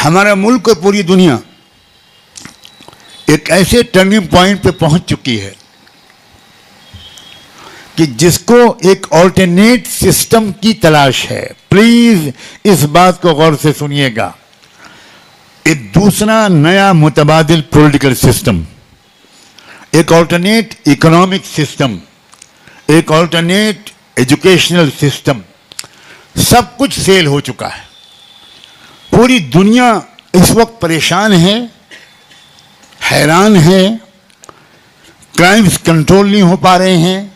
ہمارا ملک اور پوری دنیا ایک ایسے ٹرننگ پوائنٹ پہ پہنچ چکی ہے کہ جس کو ایک آلٹرنیٹ سسٹم کی تلاش ہے. پلیز اس بات کو غور سے سنیے گا. ایک دوسرا نیا متبادل پولیٹیکل سسٹم، ایک آلٹرنیٹ اکنامک سسٹم، ایک آلٹرنیٹ ایجوکیشنل سسٹم، سب کچھ فیل ہو چکا ہے. پوری دنیا اس وقت پریشان ہے، حیران ہے، کرائمز کنٹرول نہیں ہو پا رہے ہیں،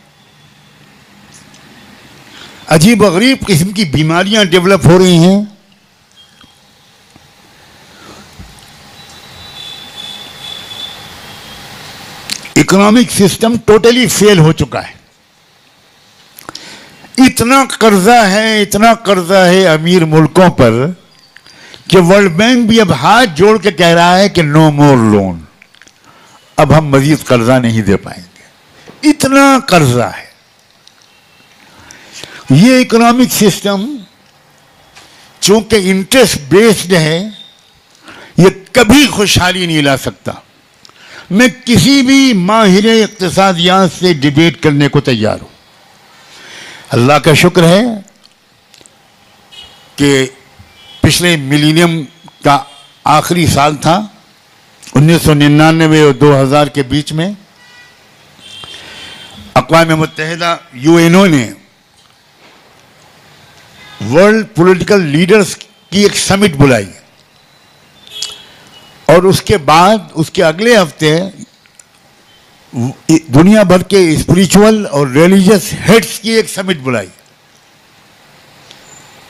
عجیب و غریب قسم کی بیماریاں ڈیولپ ہو رہی ہیں. اکنامک سسٹم ٹوٹلی فیل ہو چکا ہے. اتنا قرضہ ہے امیر ملکوں پر کہ ورلڈ بینک بھی اب ہاتھ جوڑ کے کہہ رہا ہے کہ نو مور لون، اب ہم مزید قرضہ نہیں دے پائیں گے. اتنا قرضہ ہے. یہ اکنامک سسٹم چونکہ انٹرسٹ بیسڈ ہے، یہ کبھی خوشحالی نہیں لا سکتا. میں کسی بھی ماہر اقتصادیات سے ڈیبیٹ کرنے کو تیار ہوں. اللہ کا شکر ہے کہ پچھلے ملینیم کا آخری سال تھا، 1999 اور 2000 کے بیچ میں اقوام متحدہ UNO نے ورلڈ پولیٹیکل لیڈرز کی ایک سمٹ بلائی، اور اس کے بعد اس کے اگلے ہفتے دنیا بھر کے اسپریچول اور ریلیجس ہیڈز کی ایک سمٹ بلائی.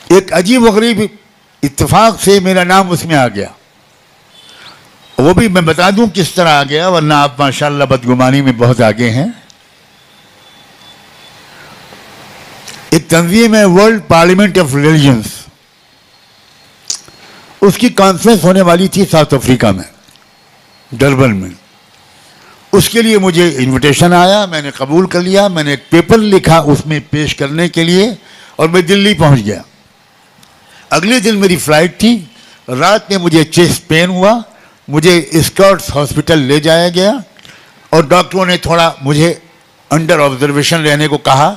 ایک عجیب و غریب اتفاق سے میرا نام اس میں آ گیا. وہ بھی میں بتا دوں کس طرح آ گیا، ورنہ آپ ماشاءاللہ بدگمانی میں بہت آگے ہیں. ایک تنظیم ہے ورلڈ پارلیمنٹ آف ریلیجنز، اس کی کانفرنس ہونے والی تھی ساؤتھ افریقہ میں، ڈربن میں. اس کے لیے مجھے انویٹیشن آیا، میں نے قبول کر لیا. میں نے ایک پیپر لکھا اس میں پیش کرنے کے لیے، اور میں دلی پہنچ گیا. اگلے دن میری فلائٹ تھی. رات میں مجھے چیسٹ پین ہوا، مجھے اسکرٹس ہاسپٹل لے جایا گیا، اور ڈاکٹروں نے تھوڑا مجھے انڈر آبزرویشن رہنے کو کہا.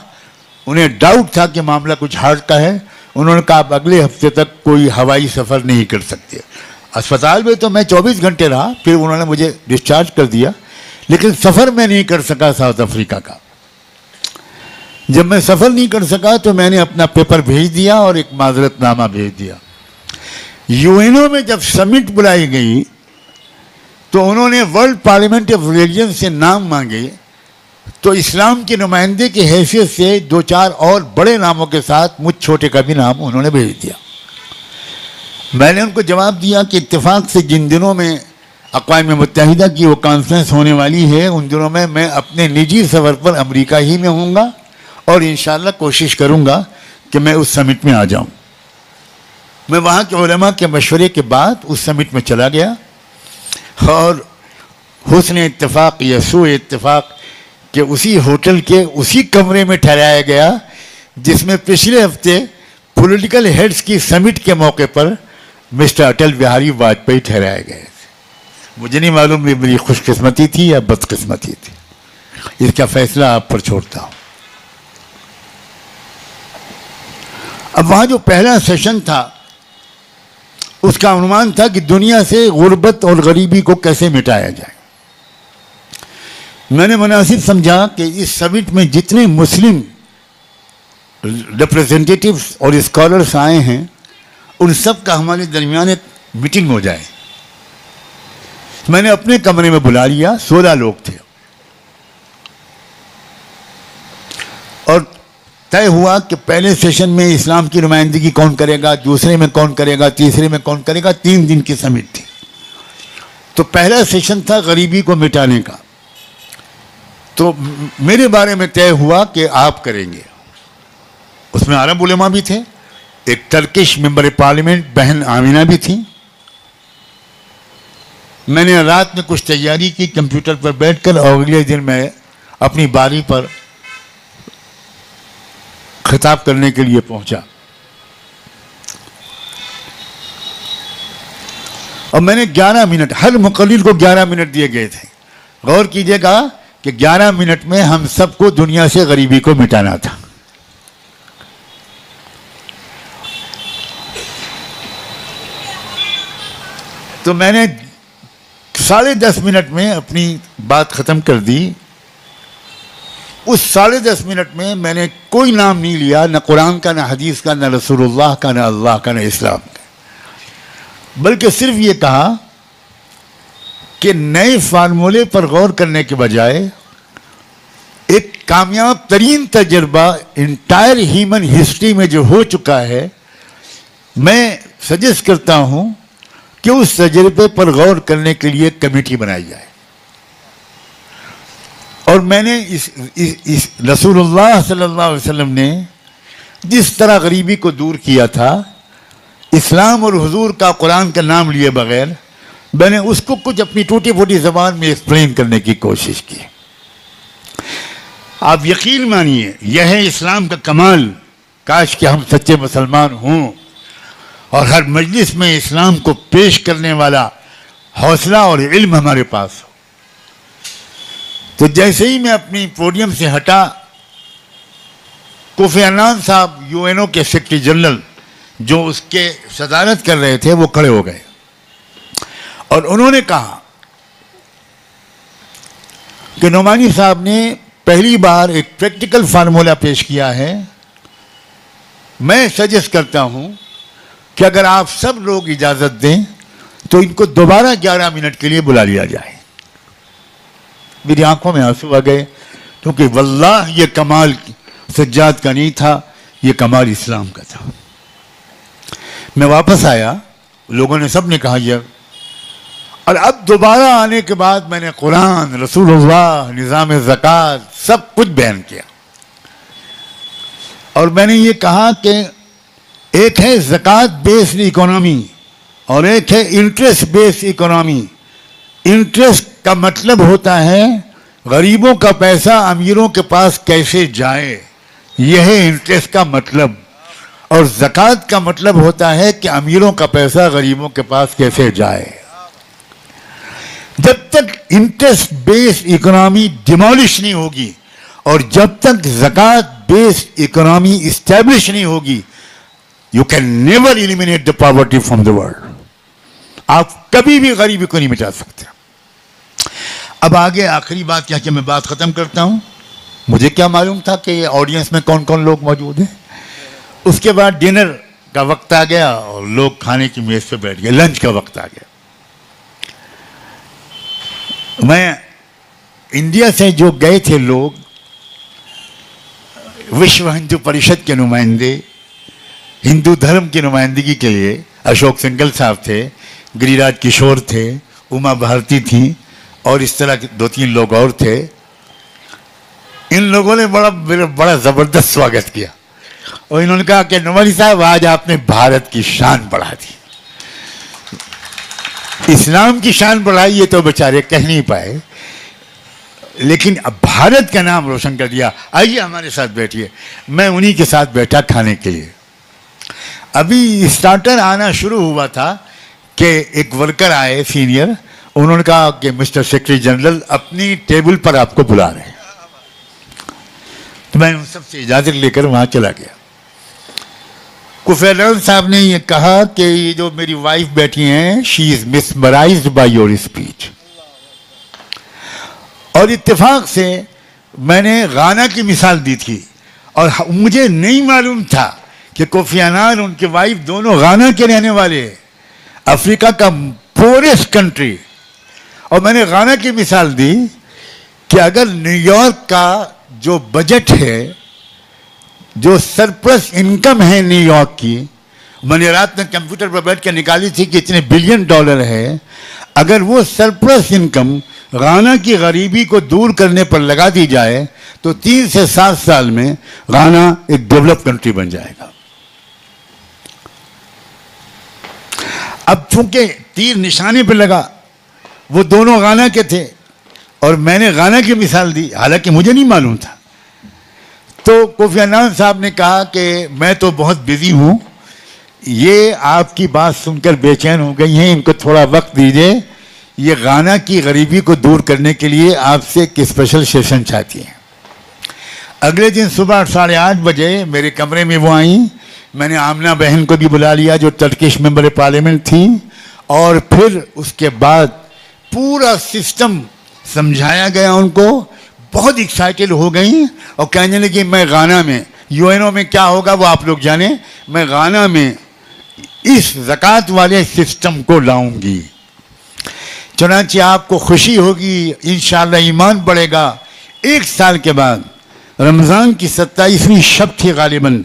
انہیں ڈاؤٹ تھا کہ معاملہ کچھ ہارٹ کا ہے. انہوں نے کہا آپ اگلے ہفتے تک کوئی ہوائی سفر نہیں کر سکتے. اسپتال میں تو میں 24 گھنٹے رہا، پھر انہوں نے مجھے ڈسچارج کر دیا، لیکن سفر میں نہیں کر سکا ساؤتھ افریقہ کا. جب میں سفر نہیں کر سکا تو میں نے اپنا پیپر بھیج دیا اور ایک معذرت نامہ بھیج دیا. UNO میں جب سمٹ بلائی گئی تو انہوں نے ورلڈ پارلیمنٹ آف ریلیجن سے نام مانگے، تو اسلام کے نمائندے کی حیثیت سے 2-4 اور بڑے ناموں کے ساتھ مجھ چھوٹے کا بھی نام انہوں نے بھیج دیا. میں نے ان کو جواب دیا کہ اتفاق سے جن دنوں میں اقوام متحدہ کی وہ کانفرنس ہونے والی ہے، ان دنوں میں اپنے نجی سفر پر امریکہ ہی میں ہوں گا، اور انشاءاللہ کوشش کروں گا کہ میں اس سمٹ میں آ جاؤں. میں وہاں کے علماء کے مشورے کے بعد اس سمٹ میں چلا گیا، اور حسن اتفاق یا سوء اتفاق کہ اسی ہوٹل کے اسی کمرے میں ٹھہرایا گیا جس میں پچھلے ہفتے پولیٹیکل ہیڈز کی سمٹ کے موقع پر مسٹر اٹل بہاری واجپئی ٹھہرائے گئے. مجھے نہیں معلوم یہ میری خوش قسمتی تھی یا بد قسمتی تھی، اس کا فیصلہ آپ پر چھوڑتا ہوں. اب وہاں جو پہلا سیشن تھا اس کا عنوان تھا کہ دنیا سے غربت اور غریبی کو کیسے مٹایا جائے. میں نے مناسب سمجھا کہ اس سمٹ میں جتنے مسلم ریپریزنٹیٹیوز اور اسکالرس آئے ہیں ان سب کا ہمارے درمیان ایک میٹنگ ہو جائے. میں نے اپنے کمرے میں بلا لیا، 16 لوگ تھے، اور طے ہوا کہ پہلے سیشن میں اسلام کی نمائندگی کون کرے گا، دوسرے میں کون کرے گا، تیسرے میں کون کرے گا. 3 دن کی سمٹ تھی. تو پہلا سیشن تھا غریبی کو مٹانے کا. تو میرے بارے میں طے ہوا کہ آپ کریں گے. اس میں عرب علماء بھی تھے، ایک ٹرکش ممبر پارلیمنٹ بہن آمینہ بھی تھیں. میں نے رات میں کچھ تیاری کی کمپیوٹر پر بیٹھ کر، اور اگلے دن میں اپنی باری پر خطاب کرنے کے لیے پہنچا. اور میں نے 11 منٹ، ہر مقرر کو 11 منٹ دیے گئے تھے. غور کیجئے گا کہ 11 منٹ میں ہم سب کو دنیا سے غریبی کو مٹانا تھا. تو میں نے 10.5 منٹ میں اپنی بات ختم کر دی. اس 10.5 منٹ میں نے کوئی نام نہیں لیا، نہ قرآن کا، نہ حدیث کا، نہ رسول اللہ کا، نہ اللہ کا، نہ اسلام کا، بلکہ صرف یہ کہا کہ نئے فارمولے پر غور کرنے کے بجائے ایک کامیاب ترین تجربہ انٹائر ہیومن ہسٹری میں جو ہو چکا ہے، میں سجیسٹ کرتا ہوں کہ اس تجربے پر غور کرنے کے لیے کمیٹی بنائی جائے. اور میں نے اس رسول اللہ صلی اللہ علیہ وسلم نے جس طرح غریبی کو دور کیا تھا، اسلام اور حضور کا، قرآن کا نام لیے بغیر، میں نے اس کو کچھ اپنی ٹوٹی پھوٹی زبان میں ایکسپلین کرنے کی کوشش کی. آپ یقین مانیے، یہ ہے اسلام کا کمال. کاش کہ ہم سچے مسلمان ہوں اور ہر مجلس میں اسلام کو پیش کرنے والا حوصلہ اور علم ہمارے پاس ہو. تو جیسے ہی میں اپنی پوڈیم سے ہٹا، کوفی عنان صاحب UN کے سیکرٹری جنرل جو اس کے صدارت کر رہے تھے، وہ کھڑے ہو گئے اور انہوں نے کہا کہ نعمانی صاحب نے پہلی بار ایک پریکٹیکل فارمولہ پیش کیا ہے. میں سجیسٹ کرتا ہوں کہ اگر آپ سب لوگ اجازت دیں تو ان کو دوبارہ 11 منٹ کے لیے بلا لیا جائے. میری آنکھوں میں آنسو آ گئے، کیونکہ واللہ یہ کمال سجاد کا نہیں تھا، یہ کمال اسلام کا تھا. میں واپس آیا، لوگوں نے سب نے کہا یار. اور اب دوبارہ آنے کے بعد میں نے قرآن، رسول اللہ، نظام زکوٰۃ سب کچھ بیان کیا. اور میں نے یہ کہا کہ ایک ہے زکوٰۃ بیسڈ اکانومی اور ایک ہے انٹرسٹ بیسڈ اکانومی. انٹرسٹ کا مطلب ہوتا ہے غریبوں کا پیسہ امیروں کے پاس کیسے جائے، یہ ہے انٹرسٹ کا مطلب. اور زکوٰۃ کا مطلب ہوتا ہے کہ امیروں کا پیسہ غریبوں کے پاس کیسے جائے. جب تک انٹرسٹ بیسڈ اکانومی ڈیمولش نہیں ہوگی اور جب تک زکوٰۃ بیسڈ اکانومی اسٹیبلش نہیں ہوگی، you can never eliminate the poverty from the world. آپ کبھی بھی غریبی کو نہیں مٹا سکتے. اب آگے آخری بات کیا کہ میں بات ختم کرتا ہوں. مجھے کیا معلوم تھا کہ آڈینس میں کون کون لوگ موجود ہیں. اس کے بعد ڈنر کا وقت آ گیا اور لوگ کھانے کی میز پہ بیٹھ گئے، لنچ کا وقت آ گیا. میں انڈیا سے جو گئے تھے لوگ، وشو ہندو پریشد کے نمائندے، ہندو دھرم کی نمائندگی کے لیے اشوک سنگل صاحب تھے، گری راج کشور تھے، اما بھارتی تھیں اور اس طرح کے 2-3 لوگ اور تھے. ان لوگوں نے بڑا زبردست سواگت کیا اور انہوں نے کہا کہ نعمانی صاحب آج آپ نے بھارت کی شان بڑھا دی. اسلام کی شان بڑھائی یہ تو بیچارے کہہ نہیں پائے، لیکن اب بھارت کا نام روشن کر دیا. آئیے ہمارے ساتھ بیٹھیے. میں انہی کے ساتھ بیٹھا کھانے کے لیے. ابھی اسٹارٹر آنا شروع ہوا تھا کہ ایک ورکر آئے سینئر، انہوں نے کہا کہ مسٹر سیکرٹری جنرل اپنی ٹیبل پر آپ کو بلا رہے ہیں. تو میں ان سب سے اجازت لے کر وہاں چلا گیا. کوفی عنان صاحب نے یہ کہا کہ یہ جو میری وائف بیٹھی ہیں، شی از مسمرائزڈ بائی یور اسپیچ. اور اتفاق سے میں نے غانا کی مثال دی تھی اور مجھے نہیں معلوم تھا کہ کوفی عنان ان کے وائف دونوں غانا کے رہنے والے ہیں، افریقہ کا پورسٹ کنٹری. اور میں نے غانا کی مثال دی کہ اگر نیو یارک کا جو بجٹ ہے، جو سرپلس انکم ہے نیو یارک کی، میں نے رات میں کمپیوٹر پر بیٹھ کے نکالی تھی کہ اتنے بلین ڈالر ہے. اگر وہ سرپلس انکم غانا کی غریبی کو دور کرنے پر لگا دی جائے تو 3 سے 7 سال میں غانا ایک ڈیولپ کنٹری بن جائے گا. اب چونکہ تیر نشانے پہ لگا، وہ دونوں غانا کے تھے اور میں نے غانا کی مثال دی، حالانکہ مجھے نہیں معلوم تھا. تو کوفی عنان صاحب نے کہا کہ میں تو بہت بزی ہوں، یہ آپ کی بات سن کر بے چین ہو گئی ہیں، ان کو تھوڑا وقت دیجیے. یہ غانا کی غریبی کو دور کرنے کے لیے آپ سے ایک اسپیشل سیشن چاہتی ہیں. اگلے دن صبح 8:30 بجے میرے کمرے میں وہ آئیں. میں نے آمنہ بہن کو بھی بلا لیا جو ٹرکش ممبر پارلیمنٹ تھی، اور پھر اس کے بعد پورا سسٹم سمجھایا گیا ان کو. بہت ایکسائٹڈ ہو گئیں اور کہنے لگی میں غانا میں UN میں کیا ہوگا وہ آپ لوگ جانیں، میں غانا میں اس زکوٰۃ والے سسٹم کو لاؤں گی. چنانچہ آپ کو خوشی ہوگی، انشاءاللہ ایمان بڑھے گا. 1 سال کے بعد رمضان کی 27ویں شب تھی غالباً،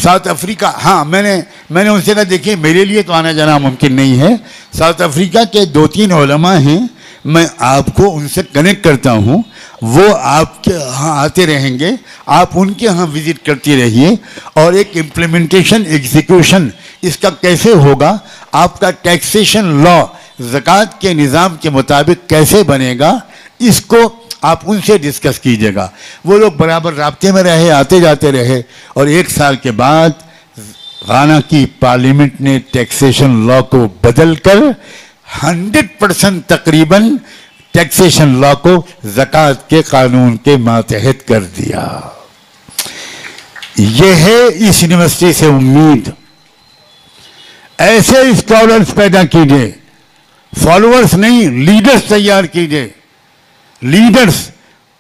ساؤتھ افریقہ. ہاں میں نے ان سے کہا دیکھیے میرے لیے تو آنا جانا ممکن نہیں ہے، ساؤتھ افریقہ کے 2-3 علماء ہیں، میں آپ کو ان سے کنیکٹ کرتا ہوں، وہ آپ کے ہاں آتے رہیں گے، آپ ان کے ہاں وزٹ کرتی رہیے، اور ایک امپلیمنٹیشن ایگزیکیوشن اس کا کیسے ہوگا، آپ کا ٹیکسیشن لا زکوٰۃ کے نظام کے مطابق کیسے بنے گا، اس کو آپ ان سے ڈسکس کیجیے گا. وہ لوگ برابر رابطے میں رہے، آتے جاتے رہے، اور 1 سال کے بعد غانا کی پارلیمنٹ نے ٹیکسیشن لا کو بدل کر 100% تقریباً ٹیکسیشن لا کو زکوٰۃ کے قانون کے ماتحت کر دیا. یہ ہے اس یونیورسٹی سے امید. ایسے اسکالرز پیدا کیجیے، فالوورز نہیں، لیڈرز تیار کیجیے. لیڈرز،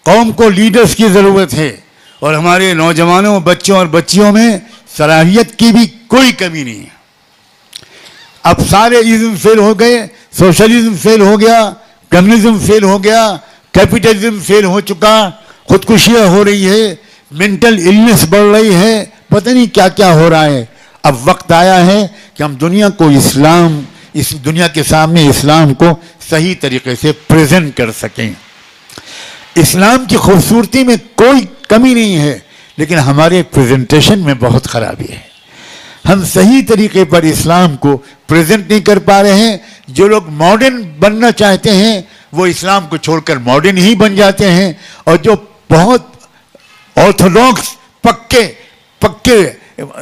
قوم کو لیڈرز کی ضرورت ہے، اور ہمارے نوجوانوں، بچوں اور بچیوں میں صلاحیت کی بھی کوئی کمی نہیں ہے. اب سارے ازم فیل ہو گئے، سوشلزم فیل ہو گیا، کمیونزم فیل ہو گیا، کیپٹلزم فیل ہو چکا، خودکشیاں ہو رہی ہے، مینٹل النس بڑھ رہی ہے، پتہ نہیں کیا کیا ہو رہا ہے. اب وقت آیا ہے کہ ہم دنیا کو اس دنیا کے سامنے اسلام کو صحیح طریقے سے پریزنٹ کر سکیں. اسلام کی خوبصورتی میں کوئی کمی نہیں ہے، لیکن ہمارے پریزنٹیشن میں بہت خرابی ہے. ہم صحیح طریقے پر اسلام کو پریزنٹ نہیں کر پا رہے ہیں. جو لوگ ماڈرن بننا چاہتے ہیں وہ اسلام کو چھوڑ کر ماڈرن ہی بن جاتے ہیں، اور جو بہت آرتھوڈاکس پکے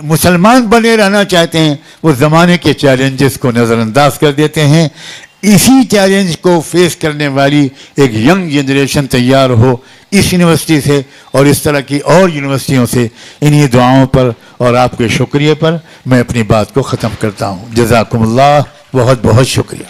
مسلمان بنے رہنا چاہتے ہیں وہ زمانے کے چیلنجز کو نظر انداز کر دیتے ہیں. اسی چیلنج کو فیس کرنے والی ایک ینگ جنریشن تیار ہو اس یونیورسٹی سے اور اس طرح کی اور یونیورسٹیوں سے. انہی دعاؤں پر اور آپ کے شکریہ پر میں اپنی بات کو ختم کرتا ہوں. جزاکم اللہ، بہت بہت شکریہ.